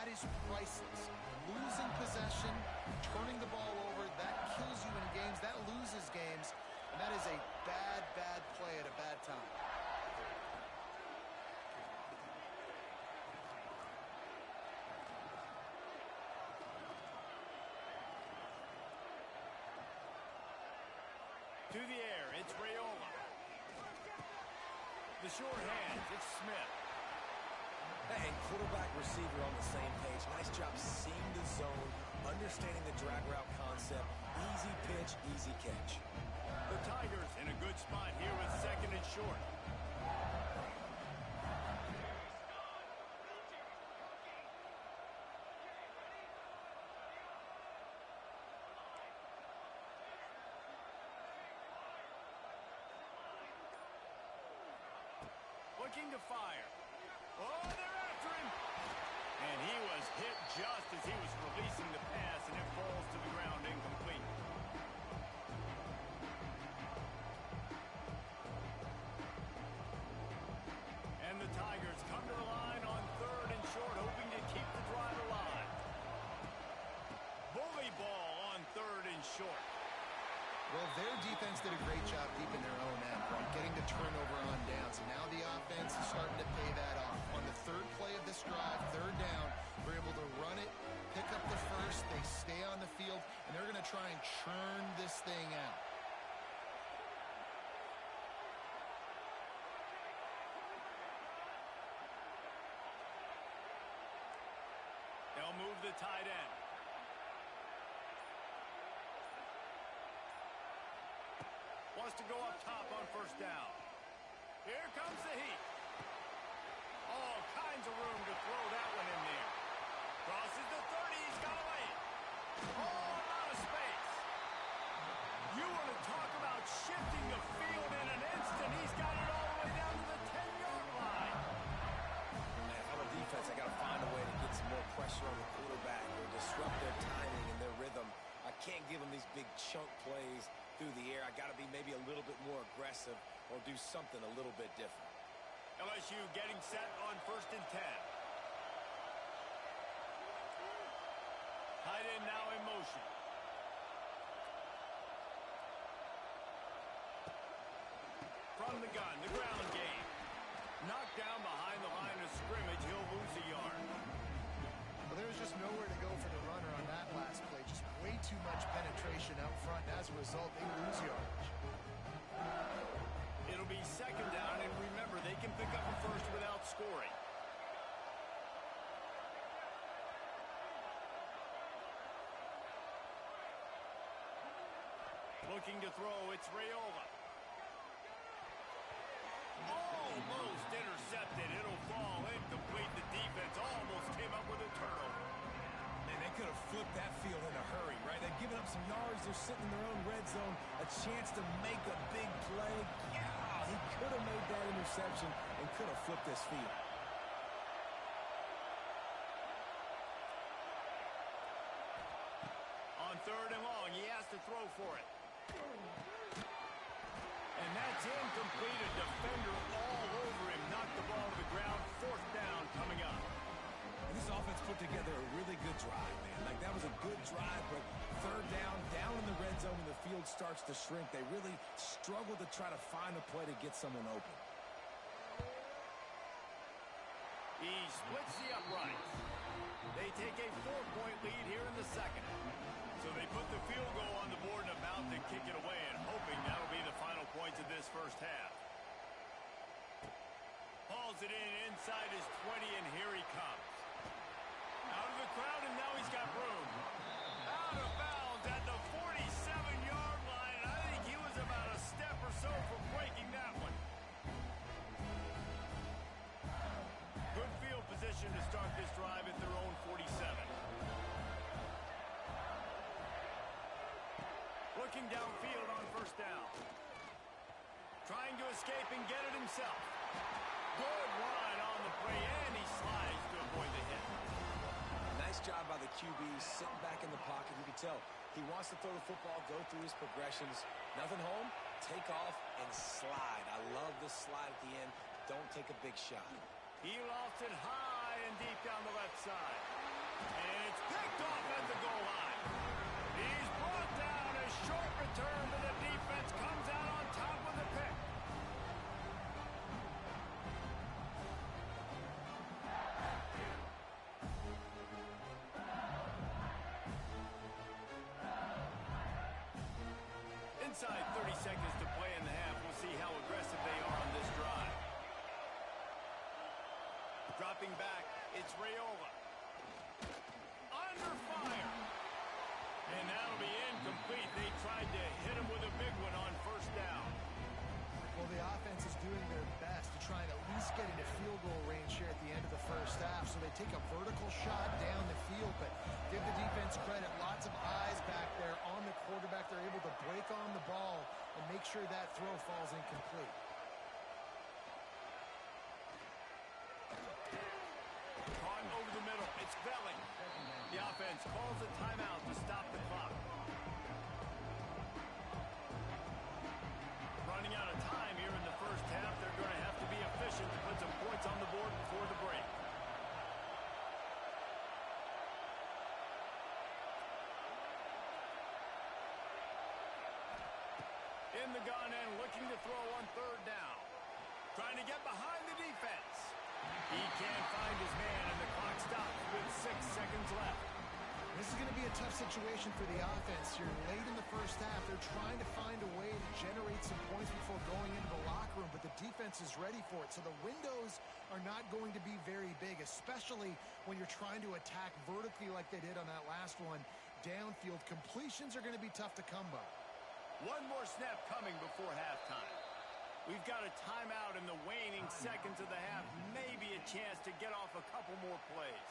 That is priceless. Losing possession, turning the ball over, that kills you in games, that loses games, and that is a bad, bad play at a bad time. To the air, it's Raiola. The short hands, it's Smith. And quarterback, receiver on the same page. Nice job seeing the zone, understanding the drag route concept. Easy pitch, easy catch. The Tigers in a good spot here with second and short. Looking to fire. Oh, they're after him! And he was hit just as he was releasing the pass, and it falls to the ground incomplete. And the Tigers come to the line on third and short, hoping to keep the drive alive. Bully ball on third and short. Well, their defense did a great job deep in their own end, right? Getting the turnover on downs. And now the offense is starting to pay that off. On the third play of this drive, third down, we're able to run it, pick up the first, they stay on the field, and they're going to try and churn this thing out. They'll move the tight end. Wants to go up top on first down. Here comes the heat. All kinds of room to throw that one in there. Crosses the 30. He's got away. Oh, out of space. You want to talk about shifting the field in an instant. He's got it all the way down to the 10-yard line. Man, if I'm a defense, I got to find a way to get some more pressure on the quarterback or disrupt their timing and their rhythm. I can't give them these big chunk plays through the air. I got to be maybe a little bit more aggressive or do something a little bit different. LSU getting set on first and 10. Tight end now in motion. From the gun, the ground game. Knocked down behind the line of scrimmage. He'll lose a yard. Well, there was just nowhere to go for the runner on that last play. Just way too much penetration up front, and as a result, they lose yardage. It'll be second down, and remember, they can pick up a first without scoring. Looking to throw, it's Raiola. Almost intercepted. It'll fall incomplete. The defense almost came up with a turnover. Man, they could have flipped that field in a hurry, right? They've given up some yards. They're sitting in their own red zone. A chance to make a big play. Yeah, he could have made that interception and could have flipped this field. On third and long, he has to throw for it. And that's incomplete. A defender all over him. Knocked the ball to the ground. Fourth down coming up. And this offense put together a really good drive, man. Like, that was a good drive, but third down in the red zone, and the field starts to shrink. They really struggle to try to find a play to get someone open. He splits the uprights. They take a 4-point lead here in the second. So they put the field goal on the board and about to kick it away, and hoping that'll be the final points of this first half. Hauls it in inside his 20, and here he comes. Out of the crowd, and now he's got room. Out of bounds at the 47-yard line. I think he was about a step or so from breaking that one. Good field position to start this drive at their own 47. Looking downfield on first down. Trying to escape and get it himself. Good run on the play, and he slides to avoid the hit. Nice job by the QB, sitting back in the pocket. You can tell he wants to throw the football, go through his progressions. Nothing home, take off, and slide. I love the slide at the end. Don't take a big shot. He lofts it high, in deep down the left side. And it's picked off at the goal line. He's brought down. A short return, but the defense comes out on top with the pick. Inside 30 seconds to play in the half. We'll see how aggressive they are on this drive. Dropping back, it's Raiola. Under fire. And that'll be incomplete. They tried to hit him with a big one on first down. Well, the offense is doing their best to try and at least get into field goal range here at the end of the first half. So they take a vertical shot down the field, but give the defense credit. Lots of eyes back there on the quarterback. They're able to break on the ball and make sure that throw falls incomplete. Caught over the middle. It's Velling. The offense calls a timeout to stop the clock. Running out of time here in the first half. They're going to have to be efficient to put some points on the board before the break. In the gun and looking to throw on third down. Trying to get behind the defense. He can't find his man, and the clock stops with 6 seconds left. This is going to be a tough situation for the offense here. Late in the first half, they're trying to find a way to generate some points before going into the locker room, but the defense is ready for it. So the windows are not going to be very big, especially when you're trying to attack vertically like they did on that last one. Downfield completions are going to be tough to come by. One more snap coming before halftime. We've got a timeout in the waning seconds of the half. Maybe a chance to get off a couple more plays.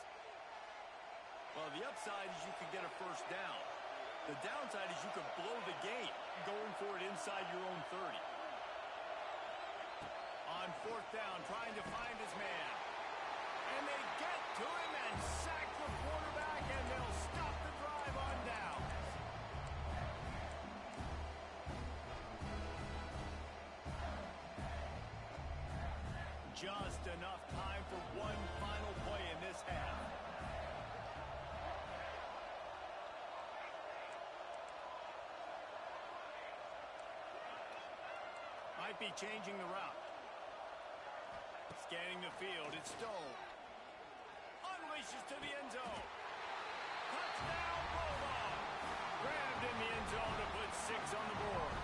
Well, the upside is you could get a first down. The downside is you could blow the game going for it inside your own 30. On fourth down, trying to find his man. And they get to him and sack the quarterback, and they'll stop the drive on down. Just enough time for one final play in this half. Might be changing the route. Scanning the field, it's Stoll. Unleashes to the end zone. Touchdown, Bulldog! Grabbed in the end zone to put 6 on the board.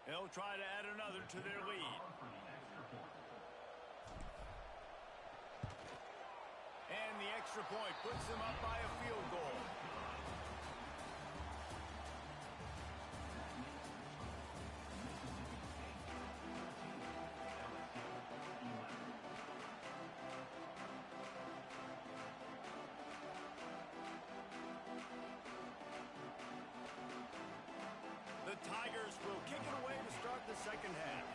They'll try to add another to their lead. And the extra point puts them up by a field goal. The Tigers will kick it away to start the second half.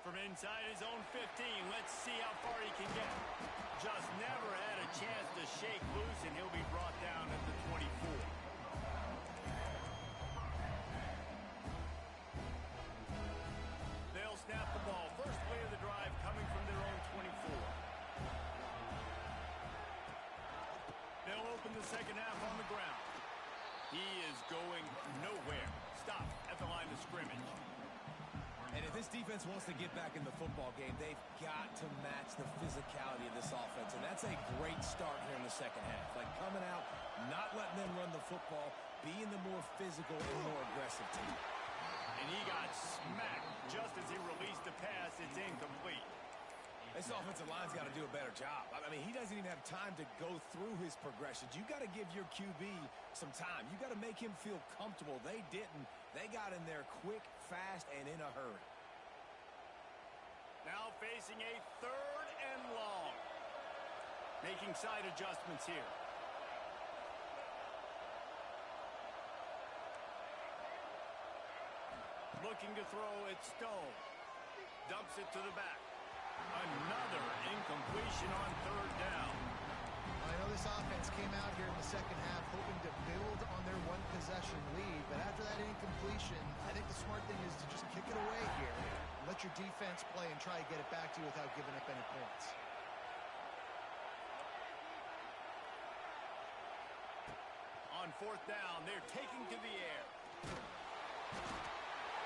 From inside his own 15, let's see how far he can get. Just never had a chance to shake loose, and he'll be brought down at the 24. They'll snap the ball. First play of the drive coming from their own 24. They'll open the second half on the ground. He is going nowhere. Stop at the line of scrimmage. And if this defense wants to get back in the football game, they've got to match the physicality of this offense. And that's a great start here in the second half. Like coming out, not letting them run the football, being the more physical and more aggressive team. And he got smacked just as he released the pass. It's incomplete. This offensive line's got to do a better job. I mean, he doesn't even have time to go through his progressions. You got to give your QB some time. You got to make him feel comfortable. They didn't. They got in there quick, fast, and in a hurry. Now facing a 3rd and long. Making side adjustments here. Looking to throw, it's Stone. Dumps it to the back. Another incompletion on third down. I know this offense came out here in the second half hoping to build on their one-possession lead, but after that incompletion, I think the smart thing is to just kick it away here. Let your defense play and try to get it back to you without giving up any points. On fourth down, they're taking to the air.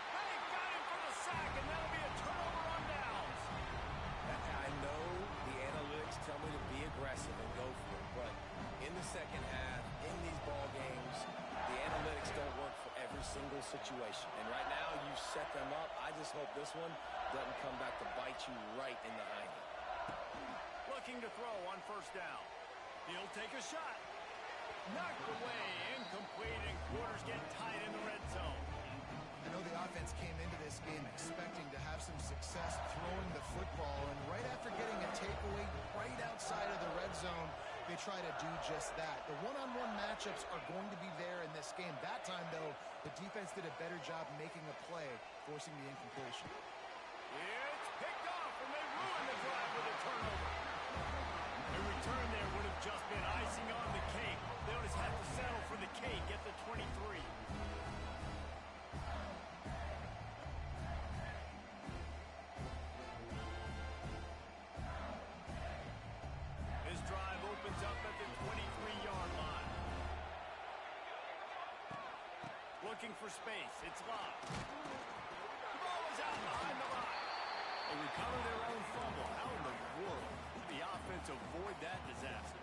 They got him for the sack, and that'll be a turnover on downs. I know the analytics tell me to be aggressive and go for it, but in the second half, in these ball games, the analytics don't work for every single situation. And right now, you set them up. I just hope this one doesn't come back to bite you right in the hiney. Looking to throw on first down. He'll take a shot. Knocked away, incomplete, and quarters get tight in the red zone. I know the offense came into this game expecting to have some success throwing the football, and right after getting a takeaway right outside of the red zone, they try to do just that. The one-on-one matchups are going to be there in this game. That time, though, the defense did a better job making a play, forcing the incompletion. It's picked off, and they ruin the drive with a turnover. A return there would have just been icing on the cake. They'll just have to settle for the cake at the 23. His drive opens up at the 23-yard line. Looking for space. It's locked. The ball is out behind the line. They recover their own fumble. How in the world did the offense avoid that disaster?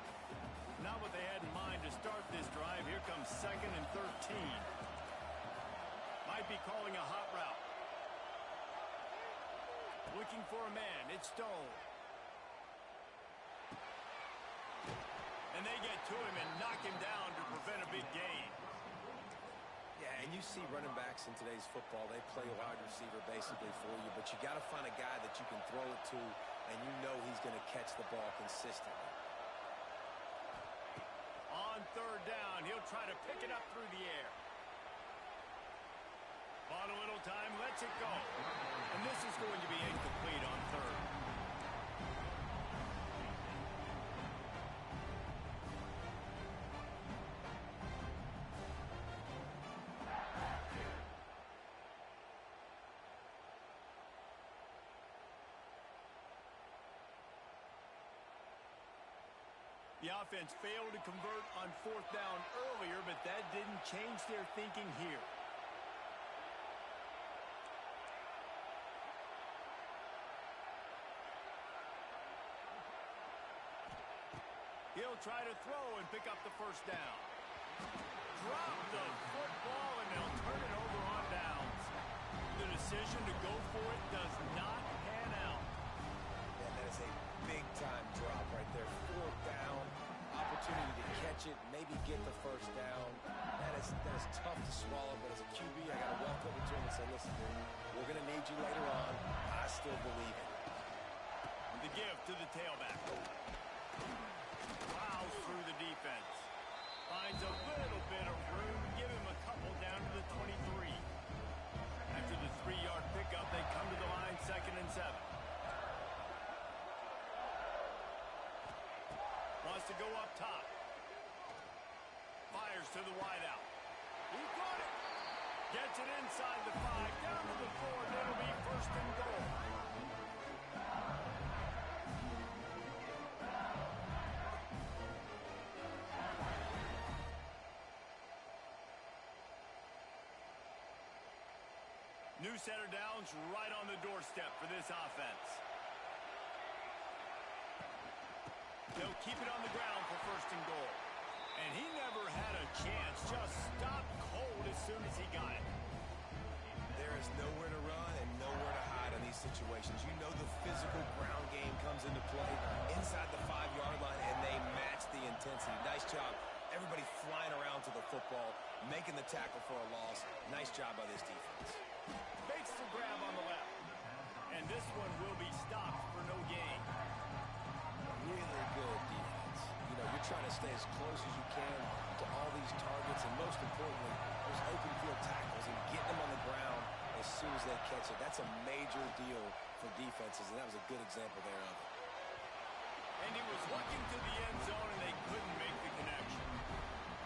Not what they had in mind to start this drive. Here comes 2nd and 13. Might be calling a hot route. Looking for a man. It's Stone. And they get to him and knock him down to prevent a big gain. Yeah, and you see running backs in today's football, they play a wide receiver basically for you, but you got to find a guy that you can throw it to, and you know he's going to catch the ball consistently. On third down, he'll try to pick it up through the air. Bought a little time, lets it go. And this is going to be incomplete on third. The offense failed to convert on fourth down earlier, but that didn't change their thinking here. He'll try to throw and pick up the first down. Drop the football, and they'll turn it over on downs. The decision to go for it does not pan out. Yeah, that is a big-time drop right there. Fourth down, opportunity to catch it, maybe get the first down. That is tough to swallow, but as a QB, I got to walk over to him and say, listen, we're going to need you later on. I still believe it. The give to the tailback. Plows through the defense. Finds a little bit of room. Give him a couple down to the 23. After the 3-yard pickup, they come to the line 2nd and 7. Wants to go up top. Fires to the wideout. He got it. Gets it inside the 5. Down to the 4. That'll be 1st and goal. New set of downs right on the doorstep for this offense. They'll keep it on the ground for 1st and goal. And he never had a chance. Just stopped cold as soon as he got it. There is nowhere to run and nowhere to hide in these situations. You know the physical ground game comes into play inside the 5-yard line, and they match the intensity. Nice job. Everybody flying around to the football, making the tackle for a loss. Nice job by this defense. Fakes the grab on the left. And this one will be stopped for no gain. Really good defense. stay as close as you can to all these targets, and most importantly, those open field tackles and getting them on the ground as soon as they catch it. That's a major deal for defenses, and that was a good example there of it. And he was looking to the end zone, and they couldn't make the connection.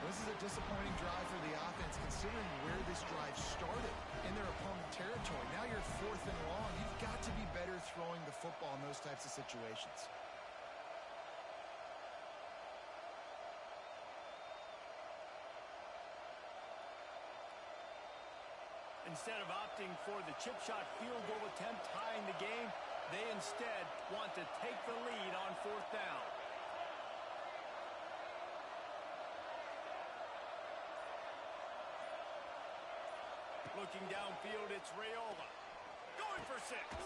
This is a disappointing drive for the offense, considering where this drive started in their opponent territory. Now you're 4th and long. You've got to be better throwing the football in those types of situations. Instead of opting for the chip shot field goal attempt tying the game, they instead want to take the lead on 4th down. Looking downfield, it's Raiola. Going for 6. Touchdown,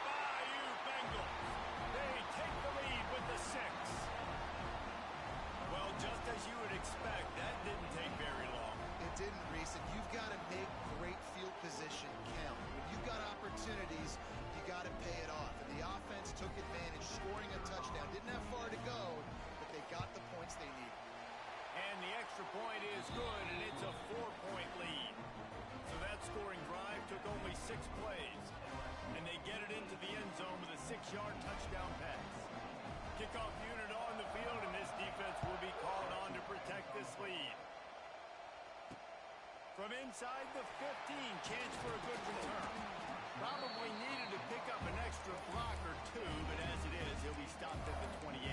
Bayou Bengals. They take the lead with the 6. Well, just as you would expect, that didn't take very long. It didn't, Reese, and you've got to make great field position count. When you've got opportunities, you got to pay it off. And the offense took advantage, scoring a touchdown. Didn't have far to go, but they got the points they needed. And the extra point is good, and it's a 4-point lead. So that scoring drive took only 6 plays. And they get it into the end zone with a 6-yard touchdown pass. Kickoff unit on the field, and this defense will be called on to protect this lead. From inside the 15, chance for a good return. Probably needed to pick up an extra block or 2, but as it is, he'll be stopped at the 28.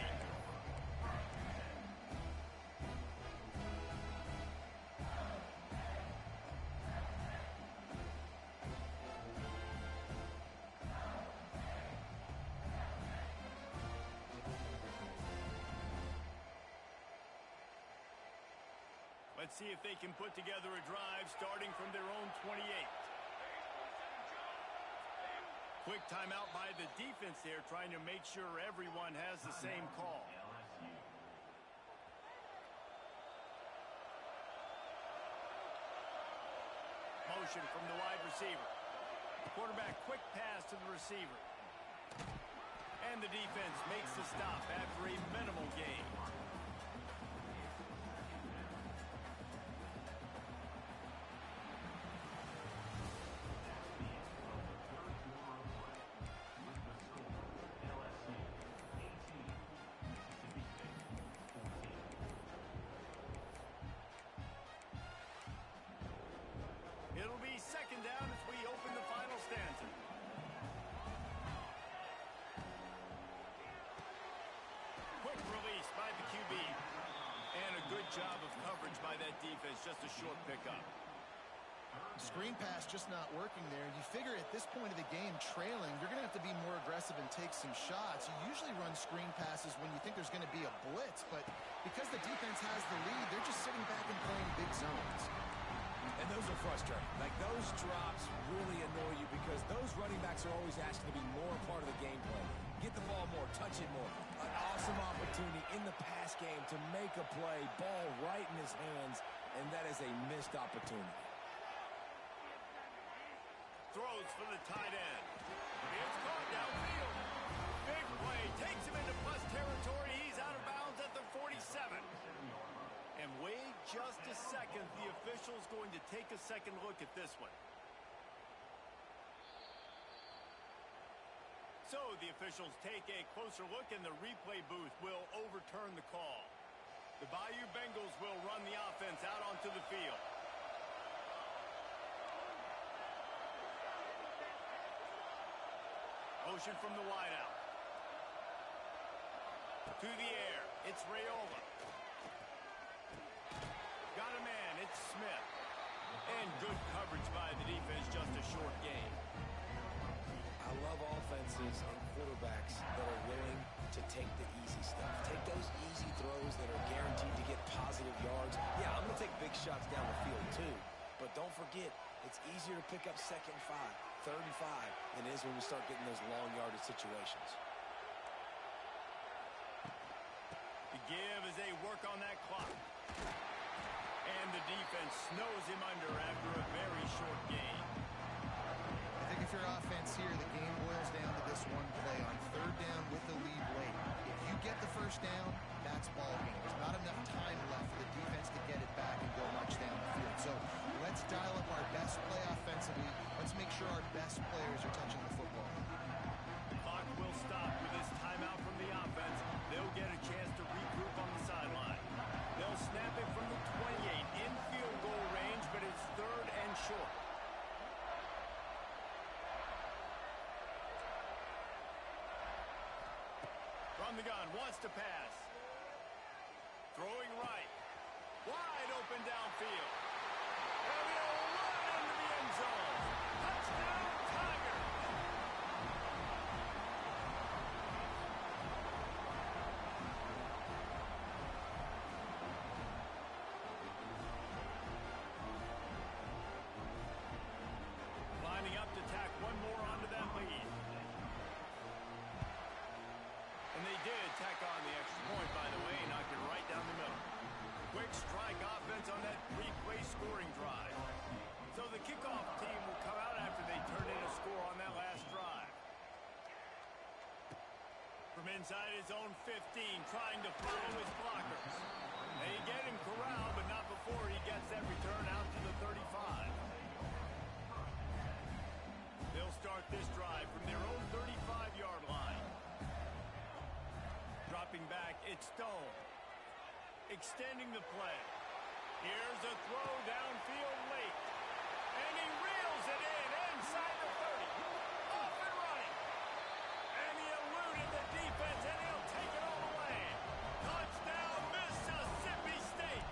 Let's see if they can put together a drive starting from their own 28. Quick timeout by the defense there, trying to make sure everyone has the same call. Motion from the wide receiver. Quarterback quick pass to the receiver. And the defense makes the stop after a minimal gain. It'll be 2nd down as we open the final stanza. Quick release by the QB. And a good job of coverage by that defense. Just a short pickup. Screen pass just not working there. You figure at this point of the game, trailing, you're going to have to be more aggressive and take some shots. You usually run screen passes when you think there's going to be a blitz, but because the defense has the lead, they're just sitting back and playing big zones. And those are frustrating. Like, those drops really annoy you because those running backs are always asked to be more a part of the game plan. Get the ball more, touch it more. An awesome opportunity in the pass game to make a play, ball right in his hands, and that is a missed opportunity. Throws for the tight end. It's caught downfield. Big play. Takes him into plus territory. He's out of bounds at the 47. And wait just a second. The official's going to take a second look at this one. So the officials take a closer look, and the replay booth will overturn the call. The Bayou Bengals will run the offense out onto the field. Motion from the wideout. To the air. It's Raiola. Got a man. It's Smith. And good coverage by the defense. Just a short gain. I love offenses and quarterbacks that are willing to take the easy stuff. Take those easy throws that are guaranteed to get positive yards. Yeah, I'm going to take big shots down the field too. But don't forget, it's easier to pick up 2nd and 5, 3rd and 5 than it is when we start getting those long yardage situations. The give as they work on that clock. And the defense snows him under after a very short gain. I think if you're offense here, the game boils down to this one play. On 3rd down with the lead late, if You get the first down, that's ball game. There's not enough time left for the defense to get it back and go much down the field. So let's dial up our best play offensively. Let's make sure our best players are touching the football. The clock will stop with this timeout from the offense. They'll get a chance to regroup on the sideline. They'll snap it from the 28 in field goal range, but it's 3rd and short. From the gun, wants to pass. Throwing right. Wide open downfield. And he'll run into the end zone. Touchdown, Tigers! Lining up to tack one more onto that lead. And they did tack on the extra point, by the way, knocked it right down the middle. Quick strike offense on that three-play scoring drive. So the kickoff team will come out after they turn in a score on that last drive. From inside his own 15, trying to follow his blockers. They get him corralled, but not before he gets that return out to the 35. They'll start this drive from their own 35-yard line. Dropping back, it's Stone. Extending the play. Here's a throw downfield late. And he reels it in inside the 30. Off and running. And he eluded the defense, and he'll take it all the way. Touchdown, Mississippi State.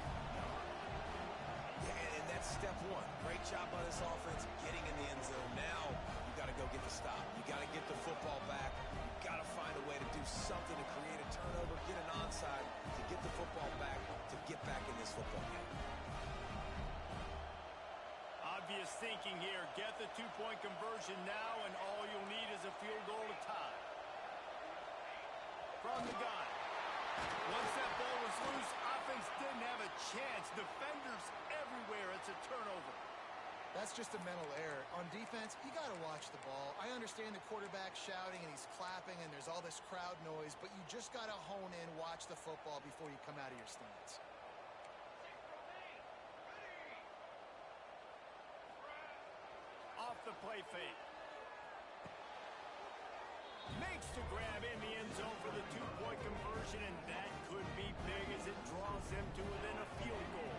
Yeah, and that's step one. Great job by this offense getting in the end zone. Now you got to go get the stop. You got to get the football back. You got to find a way to do something to create a turnover, get an onside, to get the football back, to get back in this football game. Obvious thinking here. Get the two-point conversion now, and all you'll need is a field goal to tie. From the gun. Once that ball was loose, offense didn't have a chance. Defenders everywhere. It's a turnover. That's just a mental error. On defense, you got to watch the ball. I understand the quarterback shouting and he's clapping and there's all this crowd noise, but you just got to hone in, watch the football before you come out of your stance. Off the play fake. Makes the grab in the end zone for the two-point conversion, and that could be big as it draws them to within a field goal.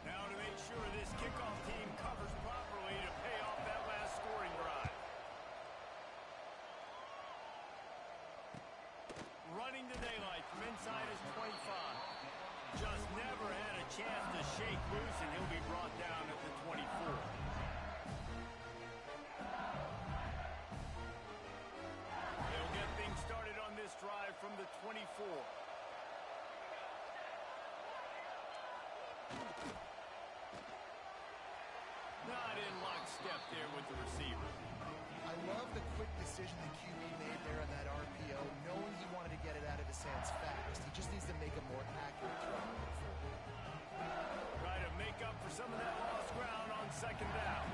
Now to make sure this kickoff team covers properly to pay off that last scoring drive. Running to daylight from inside his 25. Just never had a chance to shake loose, and he'll be brought down at the 24. They'll get things started on this drive from the 24. Not in lockstep there with the receiver. I love the quick decision the QB made there on that RPO, knowing he wanted to get it out of his hands fast. He just needs to make a more accurate throw. Try to make up for some of that lost ground on second down.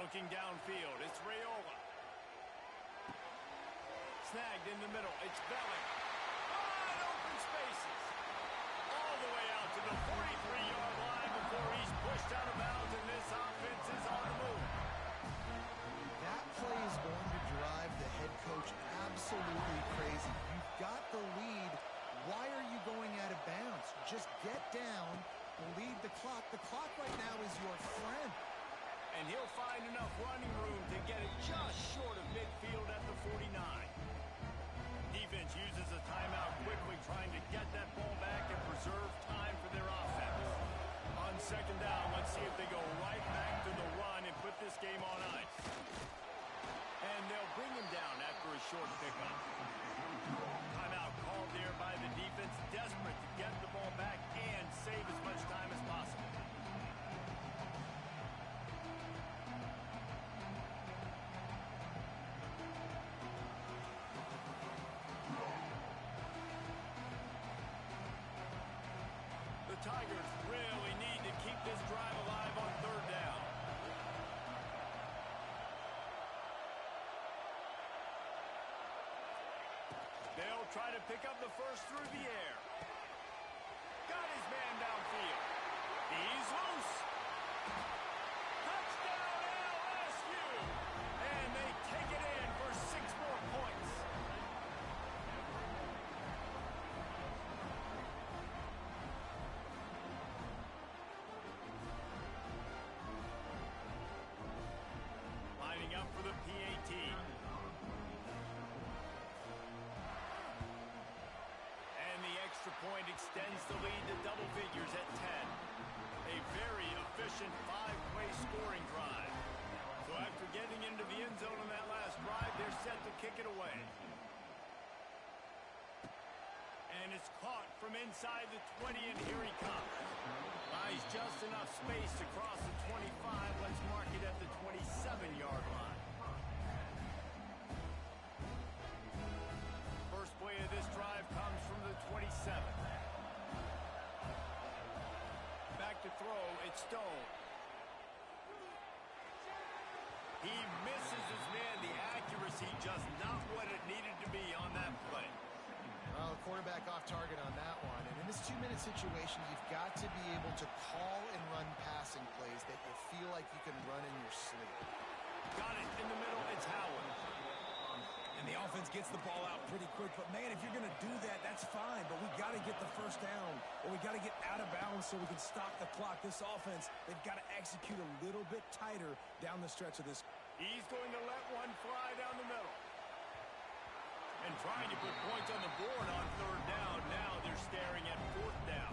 Looking downfield, it's Raiola. Snagged in the middle, it's Belling. Wide open spaces. All the way out to the 43-yard line before he's pushed out of bounds, and this offense is on the move. That play is going to drive the head coach absolutely crazy. You've got the lead. Why are you going out of bounds? Just get down, lead the clock. The clock right now is your friend. And he'll find enough running room to get it just short of midfield at the 49. Defense uses a timeout quickly, trying to get that ball back and preserve time for their offense. On second down, let's see if they go right back to the run and put this game on ice. And they'll bring him down after a short pickup. Timeout called there by the defense, desperate to get the ball back and save as much time as possible. Tigers really need to keep this drive alive on third down. They'll try to pick up the first through the air. Got his man downfield. He's loose. Touchdown LSU! And they take it in for 6 more points. Lining up for the PAT. And the extra point extends the lead to double figures at 10. A very efficient 5-way scoring drive. So after getting into the end zone on that last drive, they're set to kick it away. And it's caught from inside the 20, and here he comes. Buys just enough space to cross the 25. Let's mark it at the 27-yard line. First play of this drive comes from the 27. Back to throw, it's Stone. He misses his man. The accuracy just not what it needed to be on that play. Well, the quarterback off target on that one. And in this 2-minute situation, you've got to be able to call and run passing plays that you feel like you can run in your sleep. Got it in the middle. It's Howard. And the offense gets the ball out pretty quick. But, man, if you're going to do that, that's fine. But we got to get the first down, or we got to get out of bounds so we can stop the clock. This offense, they've got to execute a little bit tighter down the stretch of this. He's going to let one fly down the middle. And trying to put points on the board on third down. Now they're staring at fourth down.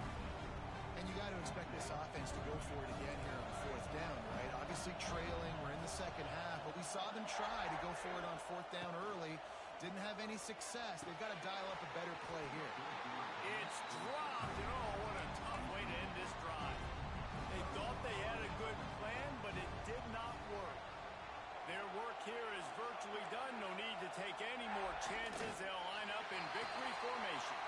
And you got to expect this offense to go for it again here on fourth down, right? Obviously trailing. We're in the second half, but we saw them try to go for it on fourth down early. Didn't have any success. They've got to dial up a better play here. It's dropped, and oh, what a tough way to end this drive. They thought they had a good plan, but it did not work. Their work here is virtually done. No need to take any more chances. They'll line up in victory formation.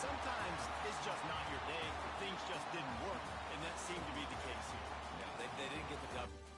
Sometimes it's just not your day. Things just didn't work, and that seemed to be the case here. Yeah, they didn't get the W.